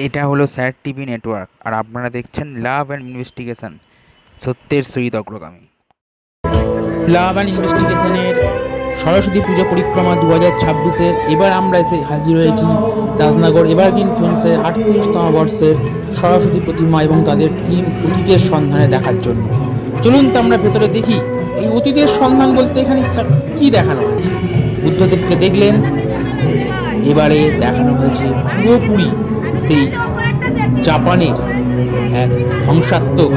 এটা হলো sir TV network, আর আপনারা দেখছেন লাভ অ্যান্ড ইনভেস্টিগেশন, সত্যের সহিত অগ্রগামী। লাভ অ্যান্ড ইনভেস্টিগেশনের সরস্বতী পুজো পরিক্রমা 2026-এর এবার আমরা এসে হাজির হয়েছি রাজনগর এভারগ্রিন ফ্রেন্ডসের 38তম বর্ষের সরস্বতী প্রতিমা এবং তাদের থিম অতীতের সন্ধানে দেখার জন্য। চলুন তো আমরা ভেতরে দেখি এই অতীতের সন্ধান বলতে এখানে কি দেখানো হয়েছে। বুদ্ধদেবকে দেখলেন, এবারে দেখানো হয়েছে পুরোপুরি সেই জাপানের এক ধ্বংসাত্মক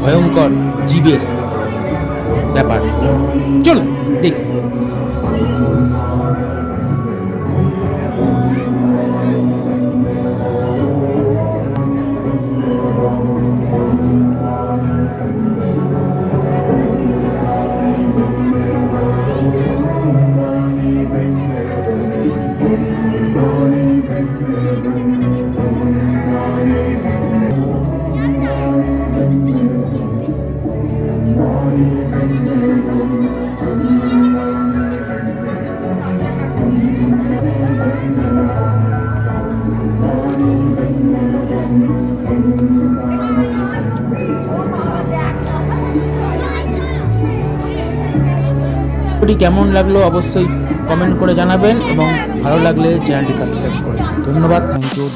ভয়ঙ্কর জীবের ব্যাপার। চলুন দেখি। ভিডিওটি কেমন লাগলো অবশ্যই কমেন্ট করে জানাবেন এবং ভালো লাগলে চ্যানেলটি সাবস্ক্রাইব করবেন। ধন্যবাদ, থ্যাংক ইউ।